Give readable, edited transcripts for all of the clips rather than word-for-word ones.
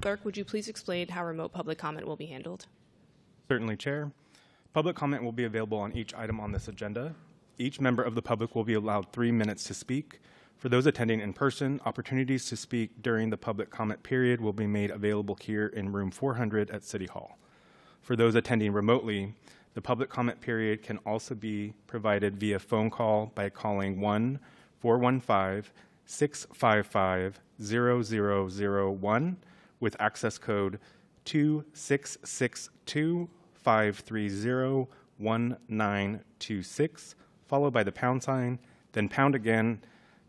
Clerk, would you please explain how remote public comment will be handled? Certainly, Chair. Public comment will be available on each item on this agenda. Each member of the public will be allowed 3 minutes to speak. For those attending in person, opportunities to speak during the public comment period will be made available here in room 400 at City Hall. For those attending remotely, the public comment period can also be provided via phone call by calling 1-415-655-0001 with access code 2662-530-1926, followed by the pound sign, then pound again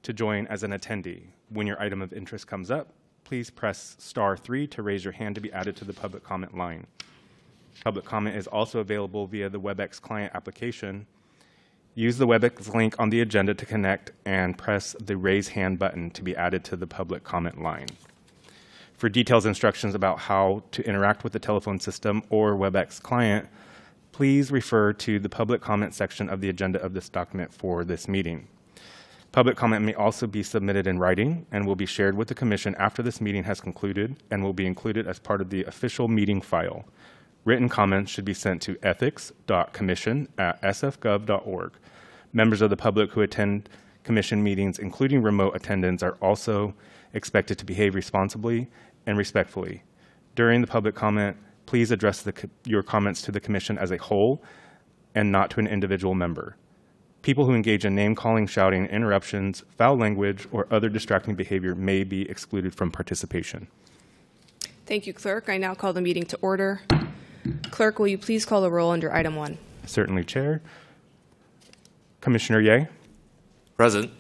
to join as an attendee. When your item of interest comes up, please press *3 to raise your hand to be added to the public comment line. Public comment is also available via the WebEx client application. Use the WebEx link on the agenda to connect and press the raise hand button to be added to the public comment line. For details and instructions about how to interact with the telephone system or WebEx client, please refer to the public comment section of the agenda of this document for this meeting. Public comment may also be submitted in writing and will be shared with the Commission after this meeting has concluded and will be included as part of the official meeting file. Written comments should be sent to ethics.commission@sfgov.org. Members of the public who attend Commission meetings, including remote attendance, are also expected to behave responsibly and respectfully. During the public comment, please address your comments to the Commission as a whole and not to an individual member. People who engage in name-calling, shouting, interruptions, foul language, or other distracting behavior may be excluded from participation. Thank you, Clerk. I now call the meeting to order. Clerk, will you please call the roll under item 1? Certainly, Chair. Commissioner Ye? Present.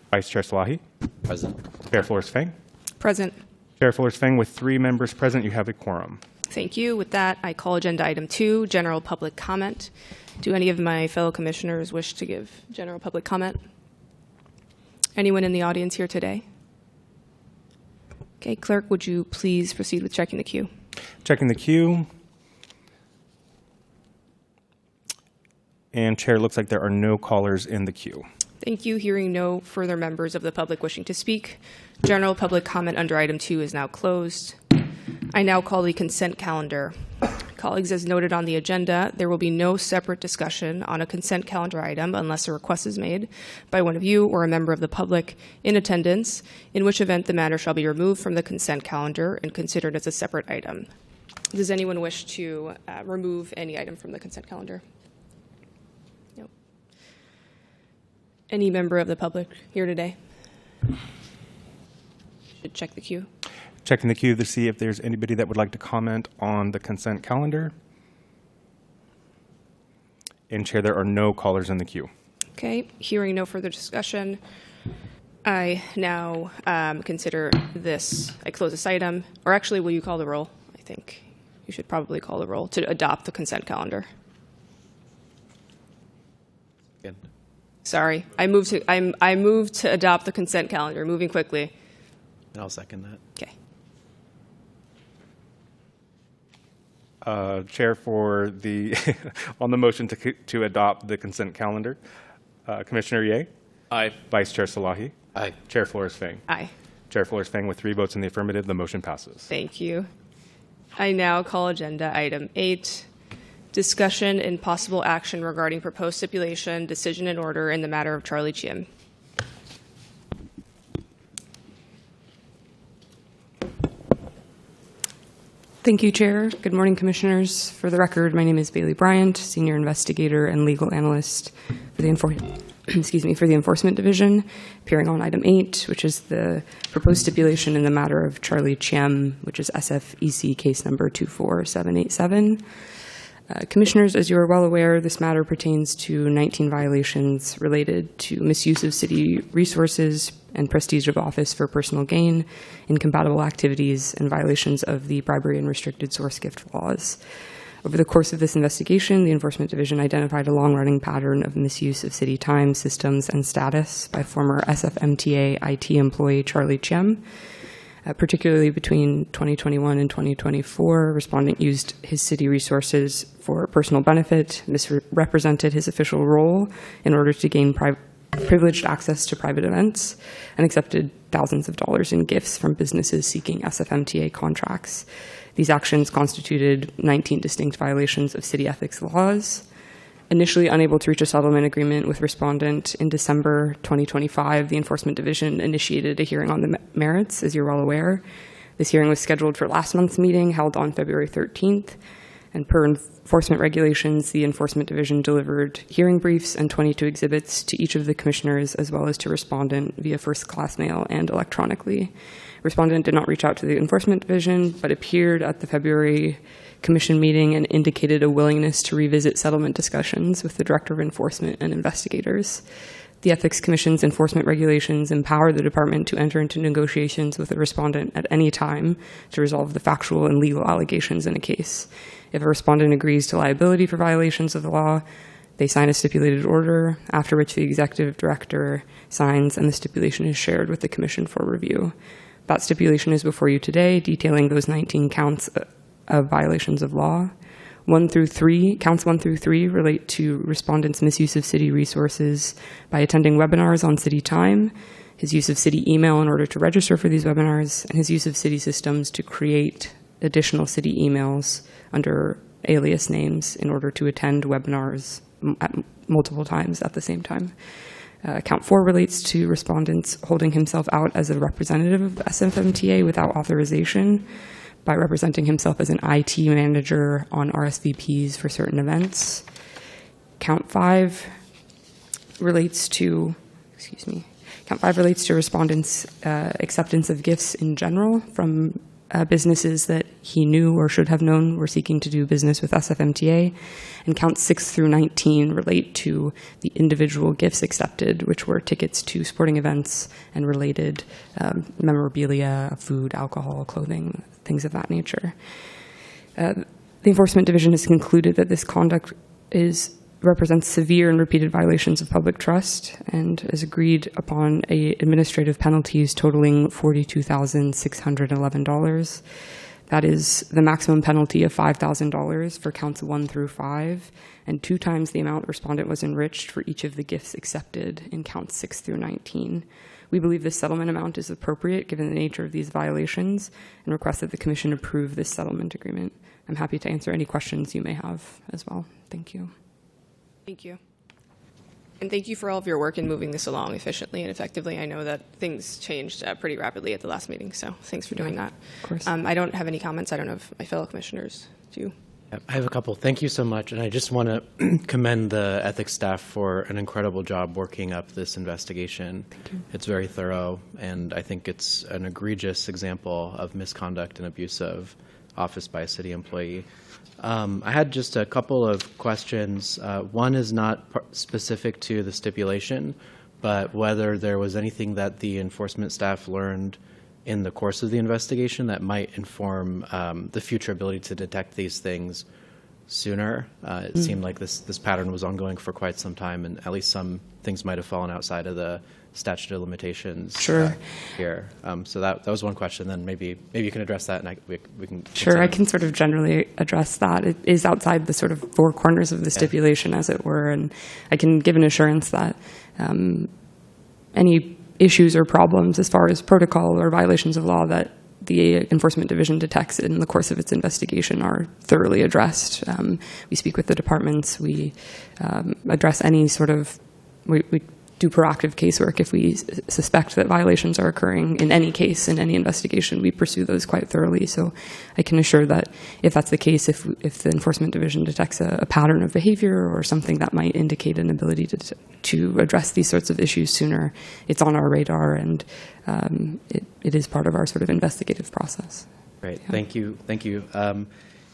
Vice Chair Salahi? Present. Chair Flores Feng? Present. Chair Flores Feng, with 3 members present, you have a quorum. Thank you. With that, I call agenda item 2, general public comment. Do any of my fellow commissioners wish to give general public comment? Anyone in the audience here today? Okay, Clerk, would you please proceed with checking the queue? Checking the queue. And Chair, looks like there are no callers in the queue. Thank you. Hearing no further members of the public wishing to speak, general public comment under item 2 is now closed. I now call the consent calendar. Colleagues, as noted on the agenda, there will be no separate discussion on a consent calendar item unless a request is made by one of you or a member of the public in attendance, in which event the matter shall be removed from the consent calendar and considered as a separate item. Does anyone wish to remove any item from the consent calendar? No. Any member of the public here today? Should check the queue. Checking the queue to see if there's anybody that would like to comment on the consent calendar. And Chair, there are no callers in the queue. Okay, hearing no further discussion, I now consider this, I close this item, or actually, will you call the roll? I think you should probably call the roll to adopt the consent calendar. Again. Sorry, I moved to adopt the consent calendar, moving quickly. And I'll second that. Okay. Chair, for the on the motion to adopt the consent calendar, Commissioner Ye? Aye. Vice Chair Salahi? Aye. Chair Flores Feng? Aye. Chair Flores Feng, with 3 votes in the affirmative, the motion passes. Thank you. I now call agenda item 8, discussion and possible action regarding proposed stipulation, decision and order in the matter of Charlie Chiem. Thank you, Chair. Good morning, Commissioners. For the record, my name is Bailey Bryant, Senior Investigator and Legal Analyst for the Enforcement Division, appearing on item 8, which is the proposed stipulation in the matter of Charlie Chiem, which is SFEC case number 24787. Commissioners, as you are well aware, this matter pertains to 19 violations related to misuse of city resources and prestige of office for personal gain, incompatible activities, and violations of the bribery and restricted source gift laws. Over the course of this investigation, the Enforcement Division identified a long-running pattern of misuse of city time, systems, and status by former SFMTA IT employee Charlie Chiem. Particularly between 2021 and 2024, respondent used his city resources for personal benefit, misrepresented his official role in order to gain privileged access to private events and accepted thousands of dollars in gifts from businesses seeking SFMTA contracts. These actions constituted 19 distinct violations of city ethics laws. Initially unable to reach a settlement agreement with respondent, in December 2025, the Enforcement Division initiated a hearing on the merits, as you're well aware. This hearing was scheduled for last month's meeting, held on February 13th. And per enforcement regulations, the Enforcement Division delivered hearing briefs and 22 exhibits to each of the commissioners, as well as to respondent via first-class mail and electronically. Respondent did not reach out to the Enforcement Division, but appeared at the February Commission meeting and indicated a willingness to revisit settlement discussions with the Director of Enforcement and investigators. The Ethics Commission's enforcement regulations empower the department to enter into negotiations with the respondent at any time to resolve the factual and legal allegations in a case. If a respondent agrees to liability for violations of the law, they sign a stipulated order, after which the executive director signs, and the stipulation is shared with the commission for review. That stipulation is before you today, detailing those 19 counts of violations of law. Counts 1 through 3 relate to respondent's misuse of city resources by attending webinars on city time, his use of city email in order to register for these webinars, and his use of city systems to create additional city emails under alias names in order to attend webinars at multiple times at the same time. Count 4 relates to respondents holding himself out as a representative of SFMTA without authorization by representing himself as an IT manager on RSVPs for certain events. Count 5 relates to respondents' acceptance of gifts in general from businesses that he knew or should have known were seeking to do business with SFMTA. And counts 6 through 19 relate to the individual gifts accepted, which were tickets to sporting events and related memorabilia, food, alcohol, clothing, things of that nature. The Enforcement Division has concluded that this conduct represents severe and repeated violations of public trust and has agreed upon administrative penalties totaling $42,611. That is the maximum penalty of $5,000 for counts 1 through 5, and 2 times the amount respondent was enriched for each of the gifts accepted in counts 6 through 19. We believe this settlement amount is appropriate given the nature of these violations and request that the Commission approve this settlement agreement. I'm happy to answer any questions you may have as well. Thank you. Thank you. And thank you for all of your work in moving this along efficiently and effectively. I know that things changed pretty rapidly at the last meeting, so thanks for doing that. Of course. I don't have any comments. I don't know if my fellow commissioners do. I have a couple. Thank you so much. And I just want to commend the ethics staff for an incredible job working up this investigation. Thank you. It's very thorough, and I think it's an egregious example of misconduct and abuse of office by a city employee. I had just a couple of questions. One is not specific to the stipulation, but whether there was anything that the enforcement staff learned in the course of the investigation that might inform the future ability to detect these things sooner. It seemed like this pattern was ongoing for quite some time, and at least some things might have fallen outside of the statute of limitations here. So that was one question. Then maybe you can address that, and we can. Sure, I can sort of generally address that. It is outside the sort of four corners of the stipulation, as it were, and I can give an assurance that any issues or problems as far as protocol or violations of law that the Enforcement Division detects in the course of its investigation are thoroughly addressed. We speak with the departments. We address any sort of, we do proactive casework if we suspect that violations are occurring in any case, in any investigation. We pursue those quite thoroughly. So I can assure that if that's the case, if the Enforcement Division detects a pattern of behavior or something that might indicate an ability to address these sorts of issues sooner, it's on our radar, and it is part of our sort of investigative process. Great, thank you. And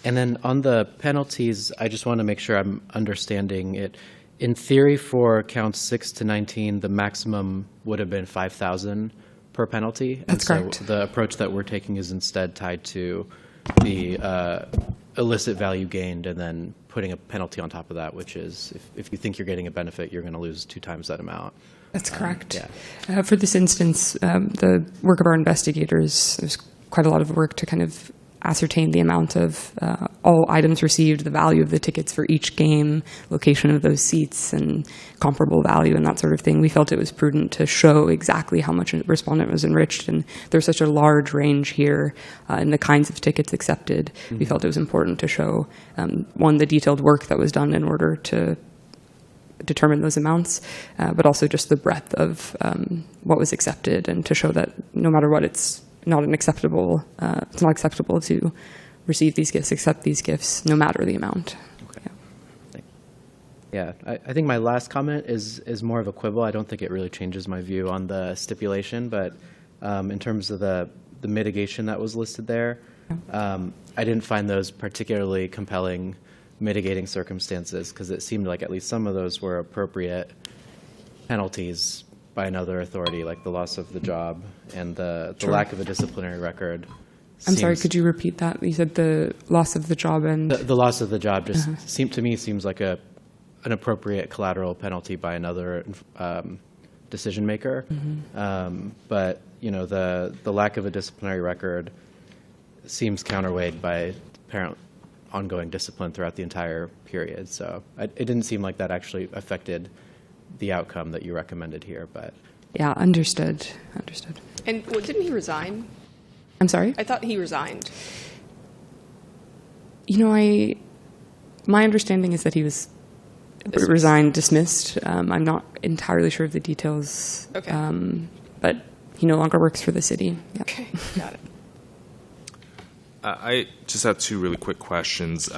then on the penalties, I just want to make sure I'm understanding it. In theory, for counts 6 to 19, the maximum would have been $5,000 per penalty. That's correct. So the approach that we're taking is instead tied to the illicit value gained, and then putting a penalty on top of that, which is if you think you're getting a benefit, you're going to lose 2 times that amount. That's correct. Yeah. For this instance, the work of our investigators, there's quite a lot of work to kind of ascertain the amount of all items received, the value of the tickets for each game, location of those seats, and comparable value and that sort of thing. We felt it was prudent to show exactly how much a respondent was enriched, and there's such a large range here in the kinds of tickets accepted. We felt it was important to show, one, the detailed work that was done in order to determine those amounts, but also just the breadth of what was accepted, and to show that no matter what, it's not acceptable to receive these gifts, accept these gifts, no matter the amount. Yeah, I think my last comment is more of a quibble. I don't think it really changes my view on the stipulation, but in terms of the mitigation that was listed there, I didn't find those particularly compelling mitigating circumstances, because it seemed like at least some of those were appropriate penalties by another authority, like the loss of the job and the lack of a disciplinary record. I'm sorry, could you repeat that? You said the loss of the job and... The loss of the job just seems like an appropriate collateral penalty by another decision maker. But the lack of a disciplinary record seems counterweighed by apparent ongoing discipline throughout the entire period. So it didn't seem like that actually affected the outcome that you recommended here. But yeah, understood. And didn't he resign? I'm sorry? I thought he resigned. My understanding is that he was resigned, dismissed. I'm not entirely sure of the details. Okay. But he no longer works for the city. Yep. Okay, got it. I just have two really quick questions.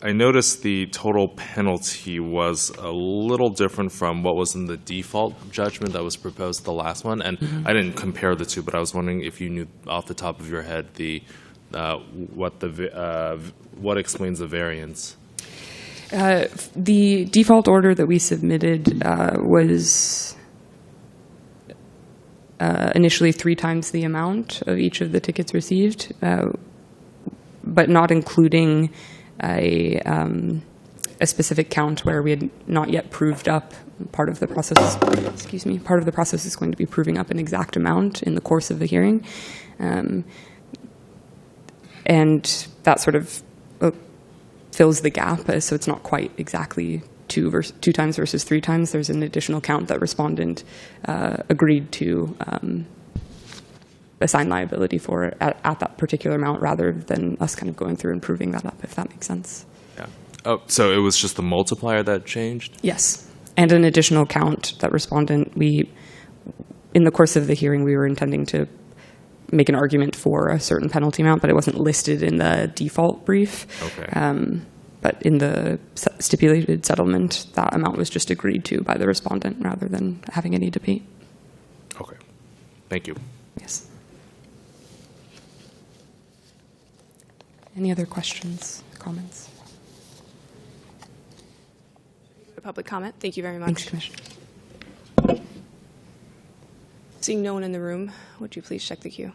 I noticed the total penalty was a little different from what was in the default judgment that was proposed the last one, and I didn't compare the two, but I was wondering if you knew off the top of your head what explains the variance. The default order that we submitted was initially 3 times the amount of each of the tickets received, but not including a specific count where we had not yet proved up part of the process. Part of the process is going to be proving up an exact amount in the course of the hearing, and that sort of fills the gap. So it's not quite exactly 2 times versus 3 times. There's an additional count that respondent agreed to assign liability for at that particular amount, rather than us kind of going through and proving that up, if that makes sense. Yeah. Oh, so it was just the multiplier that changed? Yes, and an additional count that respondent, in the course of the hearing, we were intending to make an argument for a certain penalty amount, but it wasn't listed in the default brief. Okay. But in the stipulated settlement, that amount was just agreed to by the respondent rather than having any debate. Okay. Thank you. Yes. Any other questions, comments? Public comment. Thank you very much. Thanks, Commissioner. Seeing no one in the room, would you please check the queue?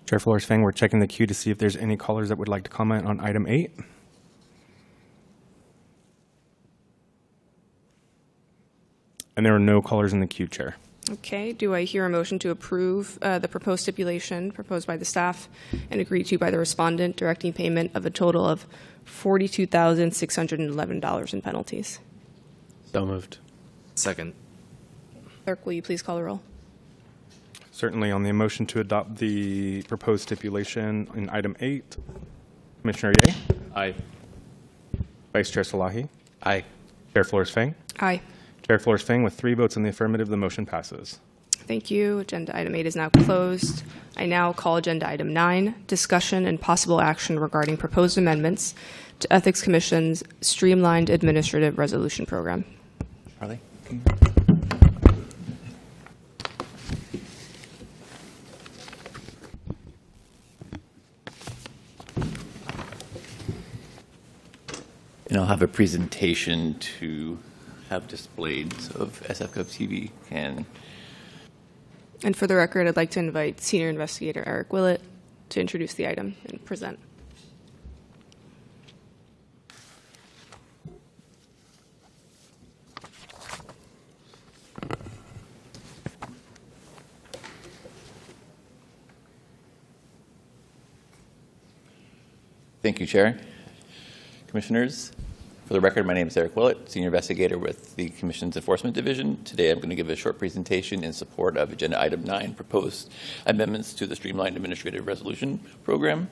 Chair Flores Fang, we're checking the queue to see if there's any callers that would like to comment on item 8. And there are no callers in the queue, Chair. Okay. Do I hear a motion to approve the proposed stipulation proposed by the staff and agreed to by the respondent, directing payment of a total of $42,611 in penalties? so moved. Second. Clerk, will you please call the roll? Certainly, on the motion to adopt the proposed stipulation in item 8, Commissioner Ye, Aye. Vice Chair Salahi, Aye. Chair Flores Fang. Aye. Chair Flores Fang, with 3 votes in the affirmative, the motion passes. Thank you. Agenda item 8 is now closed. I now call agenda item 9, discussion and possible action regarding proposed amendments to Ethics Commission's Streamlined Administrative Resolution Program. Charlie? And I'll have a presentation to have displayed, so if SFGov TV can. And for the record, I'd like to invite Senior Investigator Eric Willett to introduce the item and present. Thank you, Chair. Commissioners, for the record, my name is Eric Willett, Senior Investigator with the Commission's Enforcement Division. Today I'm going to give a short presentation in support of Agenda Item 9, proposed amendments to the Streamlined Administrative Resolution Program.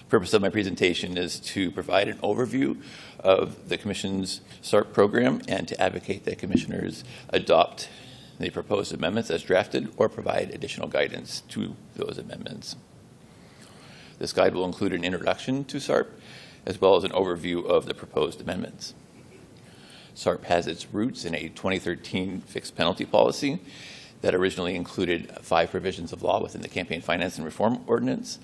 The purpose of my presentation is to provide an overview of the Commission's SARP program and to advocate that Commissioners adopt the proposed amendments as drafted or provide additional guidance to those amendments. This guide will include an introduction to SARP as well as an overview of the proposed amendments. SARP has its roots in a 2013 fixed penalty policy that originally included 5 provisions of law within the Campaign Finance and Reform Ordinance,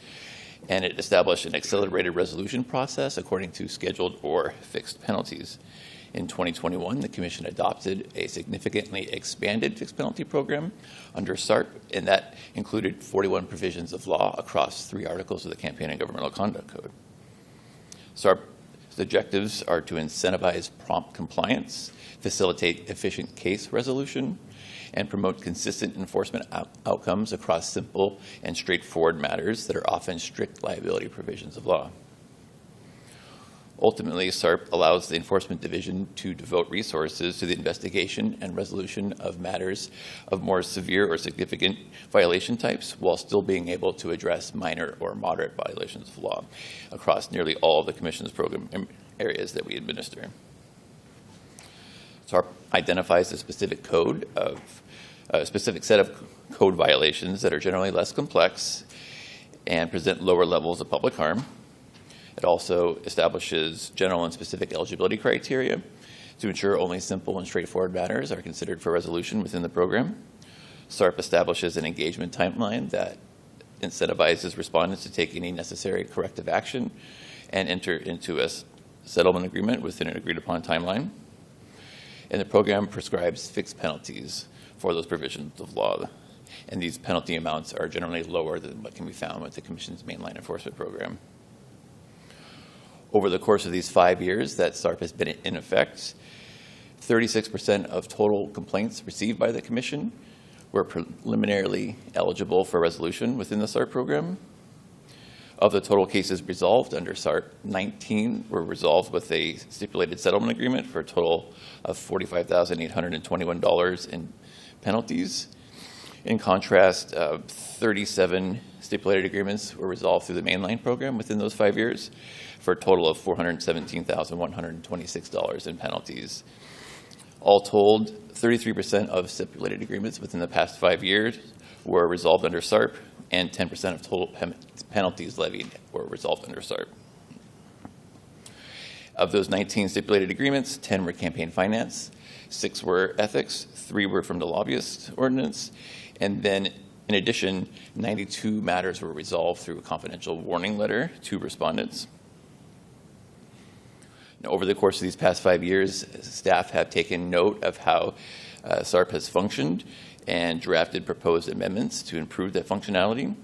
and it established an accelerated resolution process according to scheduled or fixed penalties. In 2021, the Commission adopted a significantly expanded fixed penalty program under SARP, and that included 41 provisions of law across 3 articles of the Campaign and Governmental Conduct Code. SARP's objectives are to incentivize prompt compliance, facilitate efficient case resolution, and promote consistent enforcement outcomes across simple and straightforward matters that are often strict liability provisions of law. Ultimately, SARP allows the Enforcement Division to devote resources to the investigation and resolution of matters of more severe or significant violation types while still being able to address minor or moderate violations of law across nearly all of the Commission's program areas that we administer. SARP identifies a specific set of code violations that are generally less complex and present lower levels of public harm. It also establishes general and specific eligibility criteria to ensure only simple and straightforward matters are considered for resolution within the program. SARP establishes an engagement timeline that incentivizes respondents to take any necessary corrective action and enter into a settlement agreement within an agreed-upon timeline. And the program prescribes fixed penalties for those provisions of law. And these penalty amounts are generally lower than what can be found with the Commission's mainline enforcement program. Over the course of these 5 years that SARP has been in effect, 36% of total complaints received by the Commission were preliminarily eligible for resolution within the SARP program. Of the total cases resolved under SARP, 19 were resolved with a stipulated settlement agreement for a total of $45,821 in penalties. In contrast, 37 stipulated agreements were resolved through the mainline program within those 5 years for a total of $417,126 in penalties. All told, 33% of stipulated agreements within the past 5 years were resolved under SARP, and 10% of total penalties levied were resolved under SARP. Of those 19 stipulated agreements, 10 were campaign finance, 6 were ethics, 3 were from the lobbyist ordinance, and then in addition, 92 matters were resolved through a confidential warning letter to respondents. Now, over the course of these past 5 years, staff have taken note of how SARP has functioned and drafted proposed amendments to improve that functionality.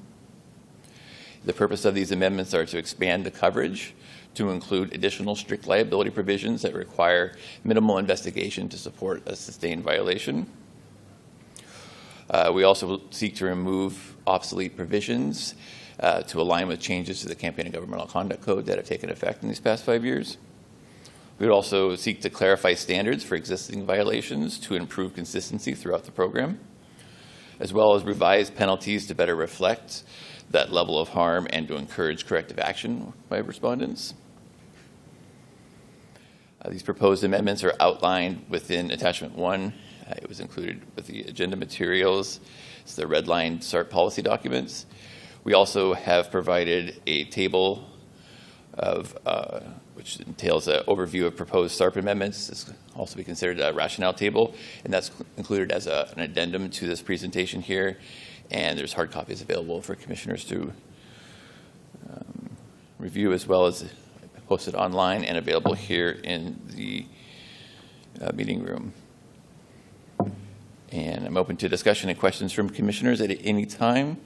The purpose of these amendments are to expand the coverage to include additional strict liability provisions that require minimal investigation to support a sustained violation. We also seek to remove obsolete provisions to align with changes to the Campaign and Governmental Conduct Code that have taken effect in these past 5 years. We would also seek to clarify standards for existing violations to improve consistency throughout the program, as well as revise penalties to better reflect that level of harm and to encourage corrective action by respondents. These proposed amendments are outlined within Attachment 1. It was included with the agenda materials. It's the redlined SARP policy documents. We also have provided a table of which entails an overview of proposed SARP amendments. This can also be considered a rationale table, and that's included as an addendum to this presentation here. And there's hard copies available for commissioners to review, as well as posted online and available here in the meeting room. And I'm open to discussion and questions from commissioners at any time.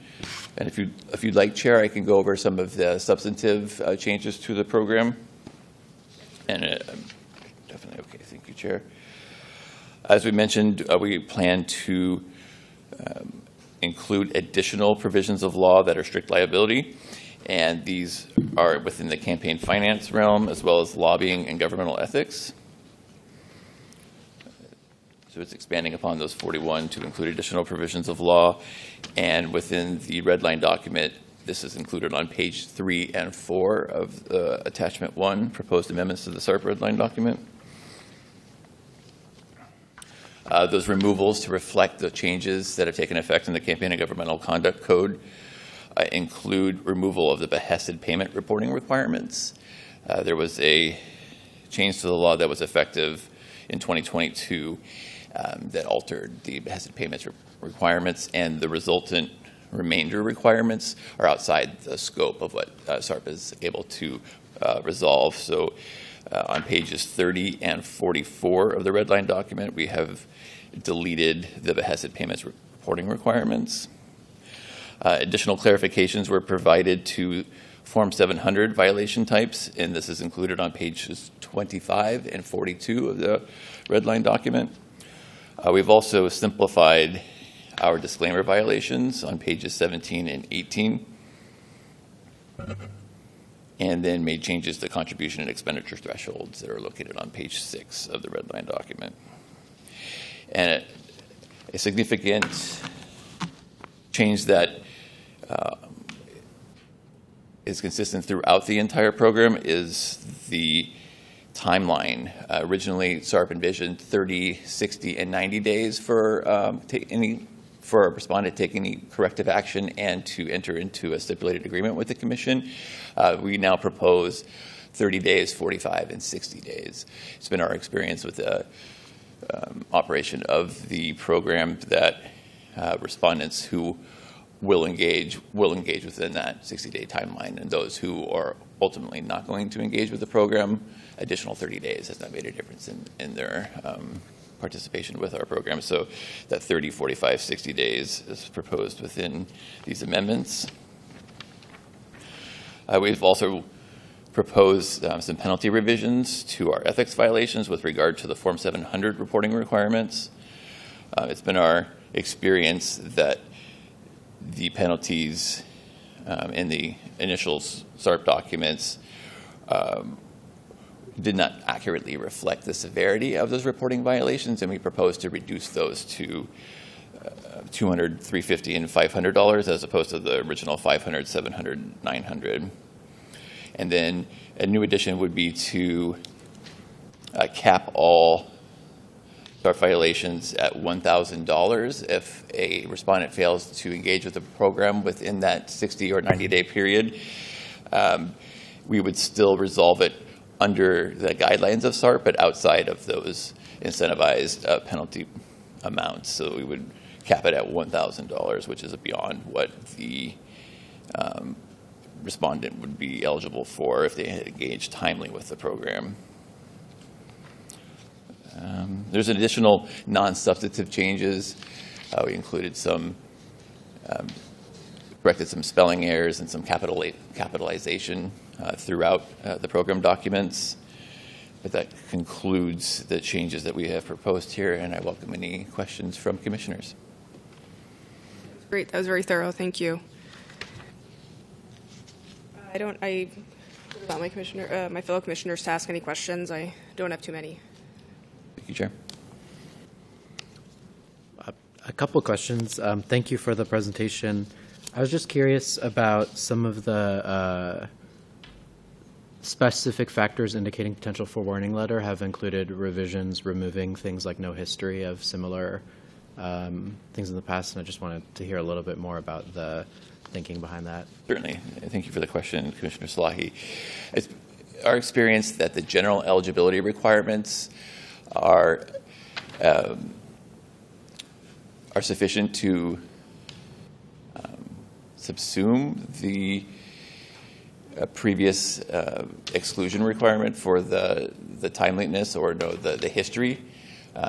And if you'd like, Chair, I can go over some of the substantive changes to the program. And definitely okay. Thank you, Chair. As we mentioned, we plan to include additional provisions of law that are strict liability. And these are within the campaign finance realm, as well as lobbying and governmental ethics. So it's expanding upon those 41 to include additional provisions of law. And within the red line document, this is included on page 3 and 4 of attachment 1, proposed amendments to the SARP red line document. Those removals to reflect the changes that have taken effect in the Campaign and Governmental Conduct Code include removal of the behested payment reporting requirements. There was a change to the law that was effective in 2022 that altered the behested payments requirements, and the resultant remainder requirements are outside the scope of what SARP is able to resolve. So on pages 30 and 44 of the red line document, we have deleted the behested payments reporting requirements. Additional clarifications were provided to Form 700 violation types, and this is included on pages 25 and 42 of the red line document. We've also simplified our disclaimer violations on pages 17 and 18, and then made changes to contribution and expenditure thresholds that are located on page 6 of the red line document. And a significant change that is consistent throughout the entire program is the timeline. Originally, SARP envisioned 30, 60, and 90 days for a respondent to take any corrective action and to enter into a stipulated agreement with the Commission. We now propose 30 days, 45, and 60 days. It's been our experience with the operation of the program that respondents who will engage within that 60-day timeline, and those who are ultimately not going to engage with the program, additional 30 days has not made a difference in their participation with our program. So that 30, 45, 60 days is proposed within these amendments. We've also proposed some penalty revisions to our ethics violations with regard to the Form 700 reporting requirements. It's been our experience that the penalties in the initial SARP documents did not accurately reflect the severity of those reporting violations, and we proposed to reduce those to $200, $350, and $500 as opposed to the original $500, $700, $900. And then a new addition would be to cap all SARP violations at $1,000 if a respondent fails to engage with the program within that 60 or 90-day period. We would still resolve it under the guidelines of SARP, but outside of those incentivized penalty amounts. So we would cap it at $1,000, which is beyond what the respondent would be eligible for if they had engaged timely with the program. There's additional non-substantive changes. We included some, corrected some spelling errors and some capitalization throughout the program documents. But that concludes the changes that we have proposed here, and I welcome any questions from commissioners. Great, that was very thorough. Thank you. I allow my fellow commissioners to ask any questions. I don't have too many. Thank you, Chair. A couple questions. Thank you for the presentation. I was just curious about some of the specific factors indicating potential for warning letter have included revisions, removing things like no history of similar things in the past, and I just wanted to hear a little bit more about the thinking behind that. Certainly. Thank you for the question, Commissioner Salahi. It's our experience that the general eligibility requirements are sufficient to subsume the previous exclusion requirement for the timeliness or the history.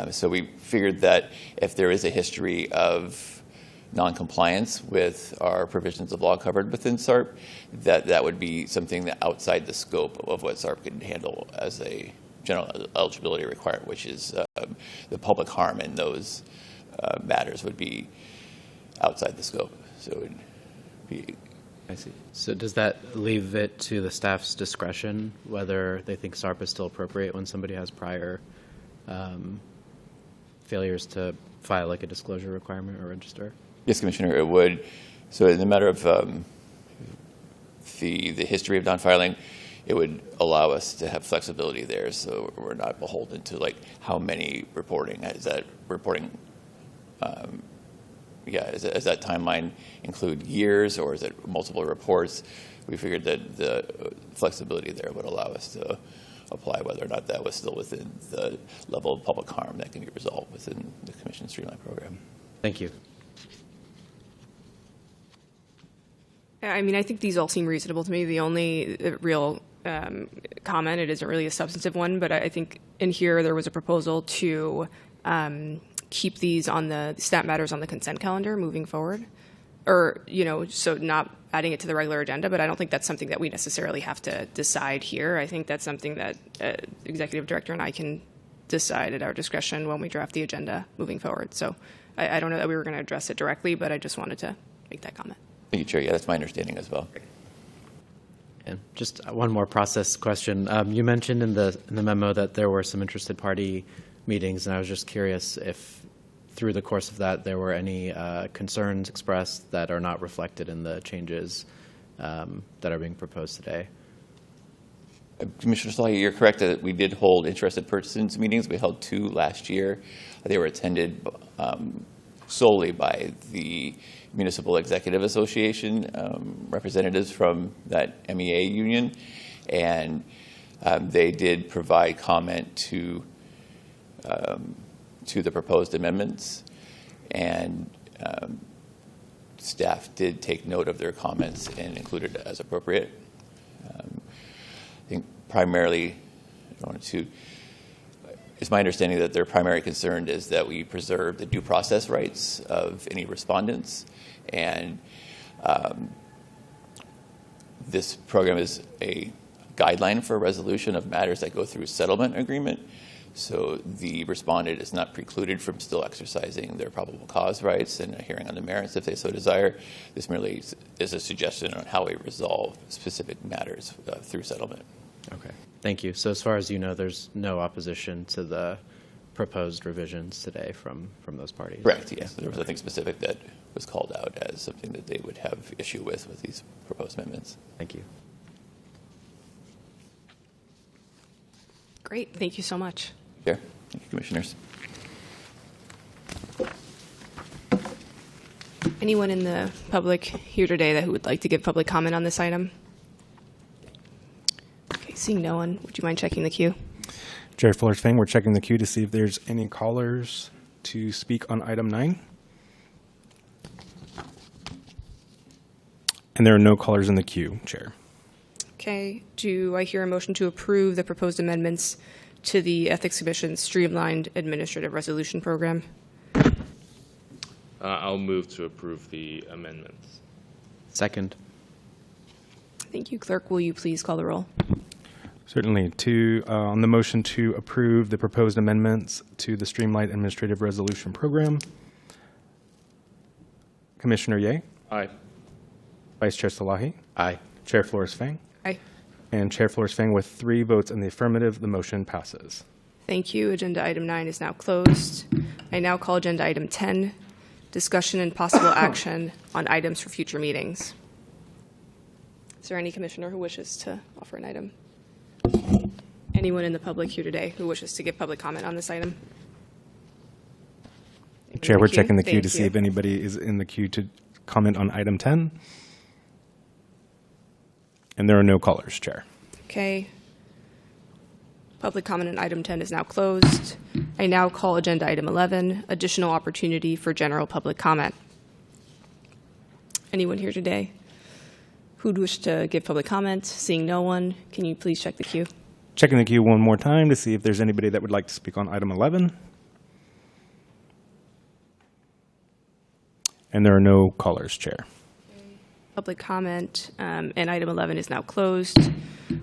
So we figured that if there is a history of noncompliance with our provisions of law covered within SARP, that would be something that outside the scope of what SARP could handle as a general eligibility requirement, which is the public harm in those matters would be outside the scope. So it would be I see. So does that leave it to the staff's discretion whether they think SARP is still appropriate when somebody has prior failures to file like a disclosure requirement or register? Yes, Commissioner, it would. So in the matter of the history of non-filing, it would allow us to have flexibility there, so we're not beholden to like how many reporting. Is that reporting? Does that timeline include years, or is it multiple reports? We figured that the flexibility there would allow us to apply whether or not that was still within the level of public harm that can be resolved within the Commission Streamline program. Thank you. I mean, I think these all seem reasonable to me. The only real comment, it isn't really a substantive one, but I think in here there was a proposal to keep these on the stat matters on the consent calendar moving forward, or, so not adding it to the regular agenda, but I don't think that's something that we necessarily have to decide here. I think that's something that Executive Director and I can decide at our discretion when we draft the agenda moving forward. So I don't know that we were going to address it directly, but I just wanted to make that comment. Thank you, Chair. Yeah, that's my understanding as well. And just one more process question. You mentioned in the memo that there were some interested party meetings, and I was just curious if through the course of that there were any concerns expressed that are not reflected in the changes that are being proposed today. Commissioner Slahi, you're correct that we did hold interested persons meetings. We held 2 last year. They were attended solely by the Municipal Executive Association representatives from that MEA union, and they did provide comment to the proposed amendments, and staff did take note of their comments and included it as appropriate. I think primarily, it's my understanding that their primary concern is that we preserve the due process rights of any respondents, and this program is a guideline for resolution of matters that go through settlement agreement. So the respondent is not precluded from still exercising their probable cause rights and a hearing on the merits if they so desire. This merely is a suggestion on how we resolve specific matters through settlement. Okay, thank you. So as far as you know, there's no opposition to the proposed revisions today from those parties? Correct, yes. There was nothing specific that was called out as something that they would have issue with these proposed amendments. Thank you. Great, thank you so much. Chair, thank you, Commissioners. Anyone in the public here today who would like to give public comment on this item? Okay, seeing no one, would you mind checking the queue? Chair Flores-Fang, we're checking the queue to see if there's any callers to speak on item 9. And there are no callers in the queue, Chair. Okay, do I hear a motion to approve the proposed amendments to the Ethics Commission's streamlined administrative resolution program? I'll move to approve the amendments. Second. Thank you. Clerk, will you please call the roll? Certainly. On the motion to approve the proposed amendments to the streamlined administrative resolution program, Commissioner Ye? Aye. Vice Chair Salahi? Aye. Chair Flores-Fang? Aye. And Chair Flores-Fang, with 3 votes in the affirmative, the motion passes. Thank you. Agenda item 9 is now closed. I now call agenda item 10, discussion and possible action on items for future meetings. Is there any commissioner who wishes to offer an item? Anyone in the public here today who wishes to give public comment on this item? Chair, we're checking the queue Thank to see you. if anybody is in the queue to comment on item 10. And there are no callers, Chair. Okay. Public comment on item 10 is now closed. I now call agenda item 11, additional opportunity for general public comment. Anyone here today who'd wish to give public comment? Seeing no one, can you please check the queue? Checking the queue one more time to see if there's anybody that would like to speak on item 11. And there are no callers, Chair. Public comment, and item 11 is now closed.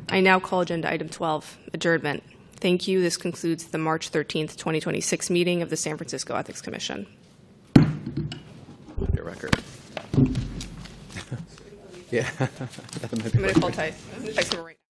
I now call agenda item 12, adjournment. Thank you. This concludes the March 13th, 2026 meeting of the San Francisco Ethics Commission. Your record. Yeah. I'm going to call Ty. I'm going to text him right now.